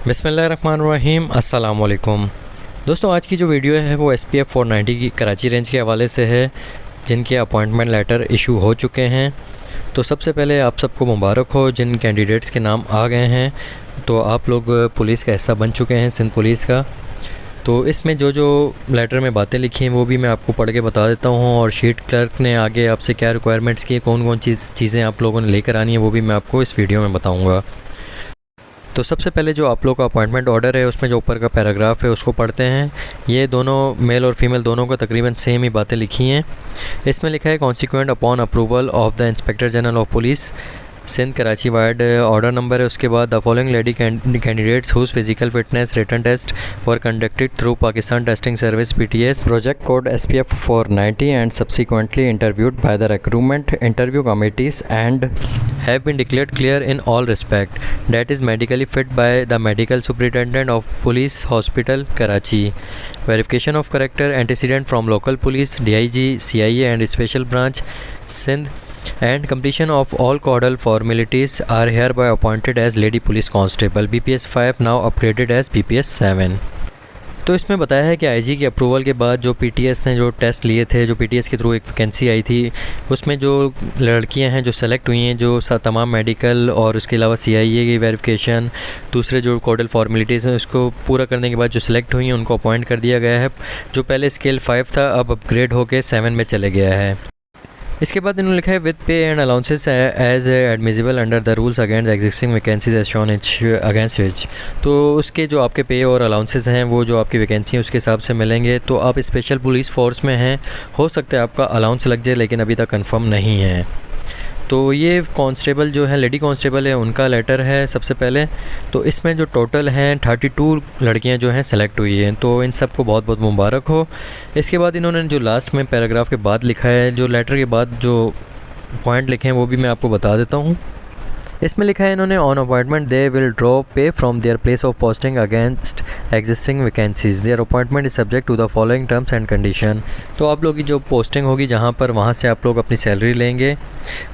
बिस्मिल्लाहिर्रहमानिर्रहीम, अस्सलाम वालेकुम। दोस्तों, आज की जो वीडियो है वो SPF 490 की कराची रेंज के हवाले से है, जिनके अपॉइंटमेंट लेटर इशू हो चुके हैं। तो सबसे पहले आप सबको मुबारक हो जिन कैंडिडेट्स के नाम आ गए हैं। तो आप लोग पुलिस का हिस्सा बन चुके हैं, सिंध पुलिस का। तो इसमें जो जो लेटर में बातें लिखी हैं वो भी मैं आपको पढ़ के बता देता हूँ, और शीट क्लर्क ने आगे आपसे क्या रिक्वायरमेंट्स की, कौन कौन चीज़ें आप लोगों ने लेकर आनी है, वो भी मैं आपको इस वीडियो में बताऊँगा। तो सबसे पहले जो आप लोग का अपॉइंटमेंट ऑर्डर है उसमें जो ऊपर का पैराग्राफ है उसको पढ़ते हैं। ये दोनों मेल और फीमेल दोनों को तकरीबन सेम ही बातें लिखी हैं। इसमें लिखा है consequent upon approval of the inspector general of police Sindh Karachi ward, order number है। उसके बाद the following lady candidates whose physical fitness written test were conducted through Pakistan testing service PTS project code SPF 490 and subsequently interviewed by the recruitment interview committees and have been declared clear in all respect, that is medically fit by the medical superintendent of police hospital Karachi. Verification of character antecedent from local police, DIG, CIA and special branch Sindh and completion of all caudal formalities are hereby appointed as lady police constable BPS 5, now upgraded as BPS 7। तो इसमें बताया है कि IG की approval के बाद जो PTS ने जो टेस्ट लिए थे, जो PTS के थ्रू एक वैकेंसी आई थी, उसमें जो लड़कियां हैं जो सेलेक्ट हुई हैं, जो तमाम मेडिकल और उसके अलावा CIA की वेरिफिकेशन, दूसरे जो कोडल फॉर्मेलिटीज़ हैं उसको पूरा करने के बाद जो सेलेक्ट हुई हैं उनको अपॉइंट कर दिया गया है। जो पहले स्केल 5 था अब अपग्रेड होकर 7 में चले गया है। इसके बाद इन्होंने लिखा है with pay and allowances as admissible under the rules against existing vacancies as shown against which. तो उसके जो आपके पे और अलाउंसेस हैं वो जो आपकी वैकेंसी है उसके हिसाब से मिलेंगे। तो आप स्पेशल पुलिस फोर्स में हैं, हो सकता है आपका अलाउंस लग जाए, लेकिन अभी तक कंफर्म नहीं है। तो ये कांस्टेबल जो है, लेडी कांस्टेबल है, उनका लेटर है सबसे पहले। तो इसमें जो टोटल हैं 32 लड़कियां जो हैं सेलेक्ट हुई हैं, तो इन सबको बहुत बहुत मुबारक हो। इसके बाद इन्होंने जो लास्ट में पैराग्राफ के बाद लिखा है, जो लेटर के बाद जो पॉइंट लिखे हैं वो भी मैं आपको बता देता हूँ। इसमें लिखा है इन्होंने on appointment they will draw pay from their place of posting against existing vacancies, their appointment is subject to the following terms and condition. तो आप लोग की जो पोस्टिंग होगी जहाँ पर, वहाँ से आप लोग अपनी सैलरी लेंगे।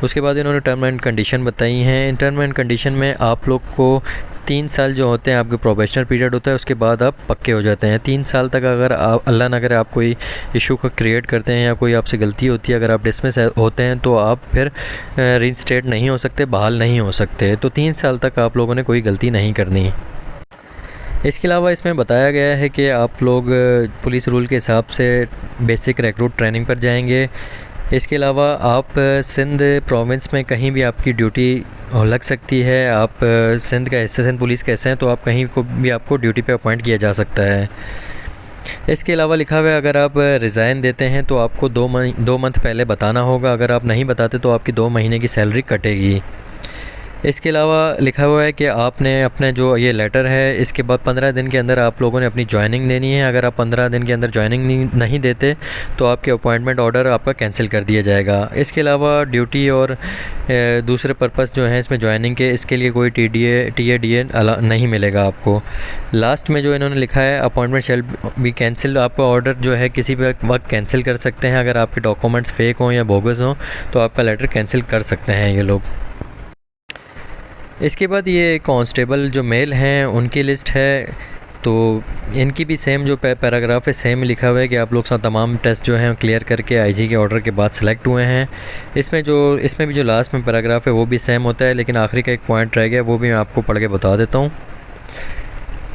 उसके बाद इन्होंने टर्म एंड कंडीशन बताई हैं। इन टर्म एंड कंडीशन में आप लोग को 3 साल जो होते हैं आपके प्रोबेशनर पीरियड होता है, उसके बाद आप पक्के हो जाते हैं। 3 साल तक अगर आप, अल्लाह ना करे, आप कोई इशू को क्रिएट करते हैं या कोई आपसे गलती होती है, अगर आप डिसमिस होते हैं तो आप फिर रीइंस्टेट नहीं हो सकते, बहाल नहीं हो सकते। तो 3 साल तक आप लोगों ने कोई गलती नहीं करनी। इसके अलावा इसमें बताया गया है कि आप लोग पुलिस रूल के हिसाब से बेसिक रिक्रूट ट्रेनिंग पर जाएंगे। इसके अलावा आप सिंध प्रोविंस में कहीं भी आपकी ड्यूटी लग सकती है। आप सिंध का हिस्सा, सिंध पुलिस का हिस्सा हैं, तो आप कहीं को भी आपको ड्यूटी पे अपॉइंट किया जा सकता है। इसके अलावा लिखा हुआ है अगर आप रिज़ाइन देते हैं तो आपको 2 मंथ पहले बताना होगा। अगर आप नहीं बताते तो आपकी 2 महीने की सैलरी कटेगी। इसके अलावा लिखा हुआ है कि आपने अपने जो ये लेटर है, इसके बाद 15 दिन के अंदर आप लोगों ने अपनी जॉइनिंग देनी है। अगर आप 15 दिन के अंदर जॉइनिंग नहीं देते तो आपके अपॉइंटमेंट ऑर्डर आपका कैंसिल कर दिया जाएगा। इसके अलावा ड्यूटी और दूसरे पर्पस जो हैं इसमें जॉइनिंग के, इसके लिए कोई TA नहीं मिलेगा आपको। लास्ट में जो इन्होंने लिखा है अपॉइंटमेंट शैल बी कैंसिल, आपका ऑर्डर जो है किसी भी वक्त कैंसिल कर सकते हैं। अगर आपके डॉक्यूमेंट्स फेक हों या बोगस हों तो आपका लेटर कैंसिल कर सकते हैं ये लोग। इसके बाद ये कांस्टेबल जो मेल हैं उनकी लिस्ट है। तो इनकी भी सेम जो पैराग्राफ है सेम लिखा हुआ है कि आप लोग तमाम टेस्ट जो हैं क्लियर करके IG के ऑर्डर के बाद सेलेक्ट हुए हैं। इसमें भी जो लास्ट में पैराग्राफ है वो भी सेम होता है, लेकिन आखिरी का एक पॉइंट रह गया, वो भी मैं आपको पढ़ के बता देता हूँ।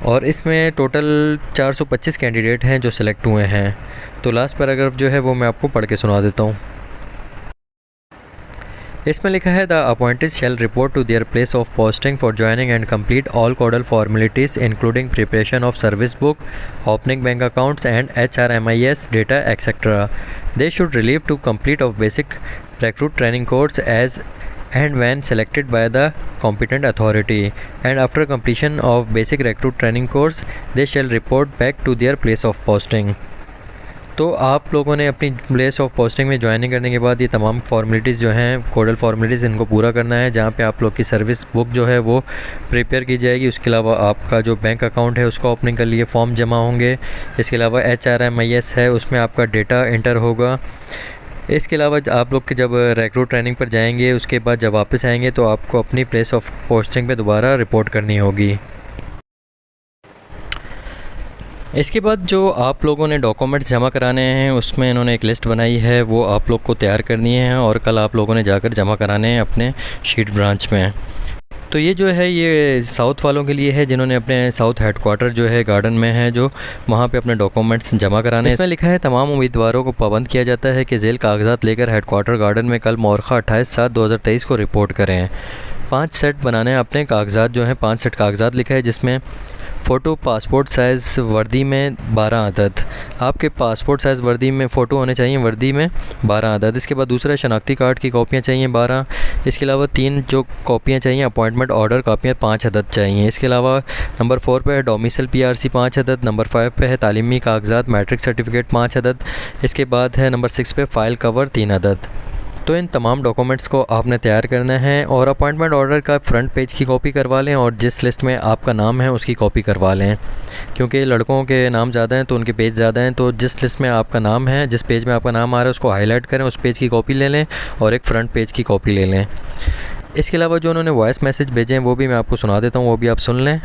और इसमें टोटल 425 कैंडिडेट हैं जो सेलेक्ट हुए हैं। तो लास्ट पैराग्राफ जो है वो मैं आपको पढ़ के सुना देता हूँ। इसमें लिखा है the appointed shall report to their place of posting for joining and complete all codal formalities including preparation of service book, opening bank accounts and HRMIS data etcetera. They should relieve to complete of basic recruit training course as and when selected by the competent authority, and after completion of basic recruit training course they shall report back to their place of posting। तो आप लोगों ने अपनी place of posting में joining करने के बाद ये तमाम फॉर्मेलिटीज़ जो हैं, कोडल फॉर्मेलिटीज़, इनको पूरा करना है। जहाँ पे आप लोग की सर्विस बुक जो है वो प्रिपेयर की जाएगी। उसके अलावा आपका जो बैंक अकाउंट है उसका ओपनिंग कर लिए फॉर्म जमा होंगे। इसके अलावा HRMIS है, उसमें आपका डेटा एंटर होगा। इसके अलावा आप लोग के जब रिक्रूट ट्रेनिंग पर जाएंगे उसके बाद जब वापस आएंगे तो आपको अपनी प्लेस ऑफ पोस्टिंग पे दोबारा रिपोर्ट करनी होगी। इसके बाद जो आप लोगों ने डॉक्यूमेंट्स जमा कराने हैं उसमें इन्होंने एक लिस्ट बनाई है, वो आप लोग को तैयार करनी है और कल आप लोगों ने जाकर जमा कराने हैं अपने शीट ब्रांच में। तो ये जो है ये साउथ वालों के लिए है जिन्होंने अपने साउथ हेडक्वार्टर जो है गार्डन में है, जो वहाँ पे अपने डॉक्यूमेंट्स जमा कराने हैं। इसमें लिखा है तमाम उम्मीदवारों को पाबंद किया जाता है कि झेल कागजात लेकर हेडक्वार्टर गार्डन में कल मौरखा 28/7/2023 को रिपोर्ट करें। 5 सेट बनाने हैं अपने कागजात जो हैं, 5 सेट कागजात लिखा है जिसमें फ़ोटो पासपोर्ट साइज़ वर्दी में 12 अदद, आपके पासपोर्ट साइज़ वर्दी में फ़ोटो होने चाहिए वर्दी में 12 अदद। इसके बाद दूसरा शनाख्ती कार्ड की कॉपियाँ चाहिए 12। इसके अलावा 3 जो कॉपियाँ चाहिए अपॉइंटमेंट ऑर्डर कापियाँ 5 अदद चाहिए। इसके अलावा नंबर 4 पे है डोमिसल PRC 5 अदद। नंबर 5 पे है तालीमी कागजात मैट्रिक सर्टिफिकेट 5 अदद। इसके बाद है नंबर 6 पे फ़ाइल कवर 3 अदद। तो इन तमाम डॉक्यूमेंट्स को आपने तैयार करना है और अपॉइंटमेंट ऑर्डर का फ्रंट पेज की कॉपी करवा लें और जिस लिस्ट में आपका नाम है उसकी कॉपी करवा लें, क्योंकि लड़कों के नाम ज़्यादा हैं तो उनके पेज ज़्यादा हैं। तो जिस लिस्ट में आपका नाम है, जिस पेज में आपका नाम आ रहा है उसको हाईलाइट करें, उस पेज की कॉपी ले लें और एक फ़्रंट पेज की कॉपी ले लें। इसके अलावा जो उन्होंने वॉइस मैसेज भेजे हैं वो भी मैं आपको सुना देता हूँ, वो भी आप सुन लें।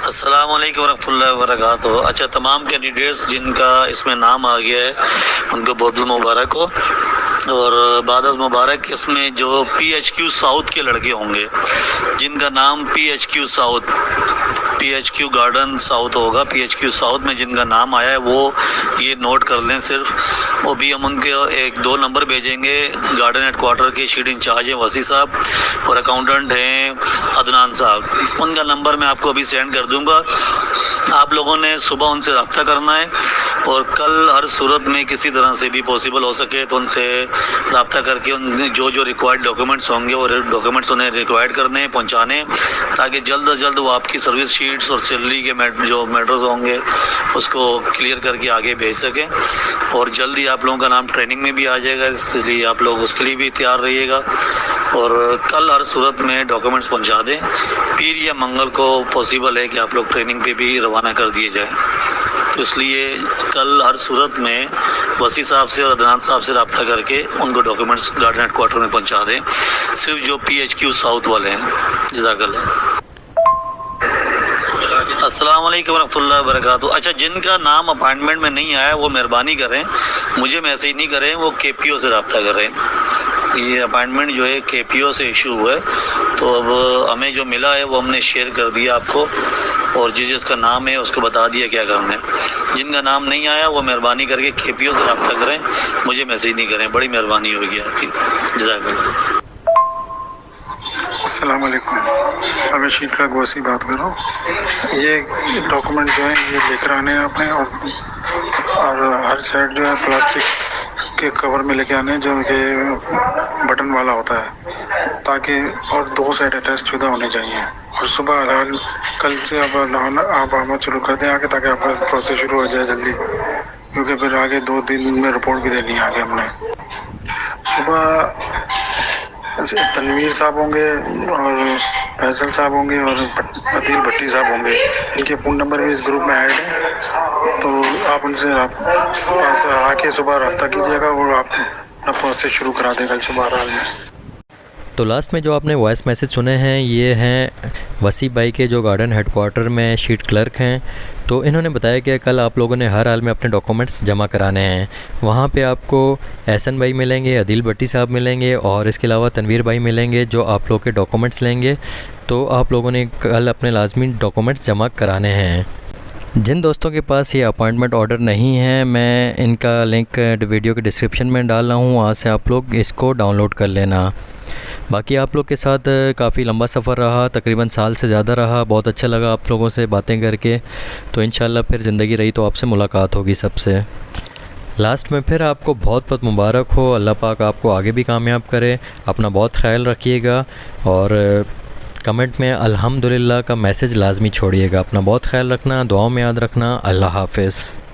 अस्सलाम वालेकुम वरहमतुल्लाहि वबरकातुहू। अच्छा, तमाम कैंडिडेट्स जिनका इसमें नाम आ गया है उनको बहुत मुबारक हो और बाद मुबारक। इसमें जो PHQ साउथ के लड़के होंगे जिनका नाम PHQ south, PHQ garden south होगा, PHQ साउथ में जिनका नाम आया है वो ये नोट कर लें सिर्फ। वो भी हम उनके 1-2 नंबर भेजेंगे। गार्डन हेडक्वार्टर के शीट इंचार्ज हैं वसी साहब और अकाउंटेंट हैं अदनान साहब। उनका नंबर मैं आपको अभी सेंड कर दूंगा। आप लोगों ने सुबह उनसे रब्ता करना है और कल हर सूरत में किसी तरह से भी पॉसिबल हो सके तो उनसे रब्ता करके उन जो रिक्वायर्ड डॉक्यूमेंट्स होंगे वो डॉक्यूमेंट्स उन्हें रिक्वायर्ड करने पहुंचाने, ताकि जल्द अज जल्द वो आपकी सर्विस शीट्स और सैलरी के जो मैटर्स होंगे उसको क्लियर करके आगे भेज सकें। और जल्दी आप लोगों का नाम ट्रेनिंग में भी आ जाएगा, इसलिए आप लोग उसके लिए भी तैयार रहिएगा। और कल हर सूरत में डॉक्यूमेंट्स पहुँचा दें। पीर या मंगल को पॉसिबल है कि आप लोग ट्रेनिंग पे भी रवाना कर दिए जाए। तो इसलिए कल हर सूरत में वसी साहब से और अदनान साहब से रब्ता करके उनको डॉक्यूमेंट्स गार्डन हेडक्वार्टर में पहुंचा दें, सिर्फ जो PHQ साउथ वाले हैं। जज़ाकल्लाह। अस्सलाम वालेकुम वरहमतुल्लाहि वबरकातुहू। अच्छा, जिनका नाम अपॉइंटमेंट में नहीं आया वो मेहरबानी करें, मुझे मैसेज नहीं करें, वो KPO से रब्ता करें। तो ये अपॉइंटमेंट जो है KPO से इशू हुआ है, तो अब हमें जो मिला है वो हमने शेयर कर दिया आपको और जिसका नाम है उसको बता दिया क्या करना है। जिनका नाम नहीं आया वो मेहरबानी करके KPO से रब्ता करें, मुझे मैसेज नहीं करें, बड़ी मेहरबानी होगी आपकी। जज़ाकल्लाह। अस्सलाम वालेकुम, मैं शीट का गोसी बात कर रहा हूँ। ये डॉक्यूमेंट जो है ये लेकर आने हैं अपने और हर साइड जो है प्लास्टिक के कवर में लेके आने हैं जो कि बटन वाला होता है, ताकि और 2 साइड अटैच शुदा होने चाहिए। और सुबह कल से आप आमद शुरू कर दें आगे, ताकि आपका प्रोसेस शुरू हो जाए जल्दी, क्योंकि फिर आगे 2 दिन में रिपोर्ट भी देनी है आगे हमने। सुबह तनवीर साहब होंगे और फैसल साहब होंगे और अदील भट्टी साहब होंगे, इनके फ़ोन नंबर भी इस ग्रुप में ऐड है, तो आप उनसे पास आके सुबह रब्ता कीजिएगा और आप अपना प्रोसेस शुरू करा दें कल सुबह हाल में। तो लास्ट में जो आपने वॉइस मैसेज सुने हैं ये हैं वसी भाई के, जो गार्डन हेडक्वार्टर में शीट क्लर्क हैं। तो इन्होंने बताया कि कल आप लोगों ने हर हाल में अपने डॉक्यूमेंट्स जमा कराने हैं। वहाँ पे आपको एहसन भाई मिलेंगे, अदील भट्टी साहब मिलेंगे और इसके अलावा तनवीर भाई मिलेंगे जो आप लोग के डॉक्यूमेंट्स लेंगे। तो आप लोगों ने कल अपने लाजमी डॉक्यूमेंट्स जमा कराने हैं। जिन दोस्तों के पास ये अपॉइंटमेंट ऑर्डर नहीं है, मैं इनका लिंक वीडियो के डिस्क्रिप्शन में डाल रहा हूँ, वहाँ से आप लोग इसको डाउनलोड कर लेना। बाकी आप लोग के साथ काफ़ी लंबा सफ़र रहा, तकरीबन साल से ज़्यादा रहा। बहुत अच्छा लगा आप लोगों से बातें करके। तो इंशाल्लाह फिर ज़िंदगी रही तो आपसे मुलाकात होगी सबसे। लास्ट में फिर आपको बहुत बहुत मुबारक हो, अल्लाह पाक आपको आगे भी कामयाब करे। अपना बहुत ख्याल रखिएगा और कमेंट में अल्हम्दुलिल्लाह का मैसेज लाजमी छोड़िएगा। अपना बहुत ख्याल रखना, दुआओं में याद रखना। अल्लाह हाफ़िज़।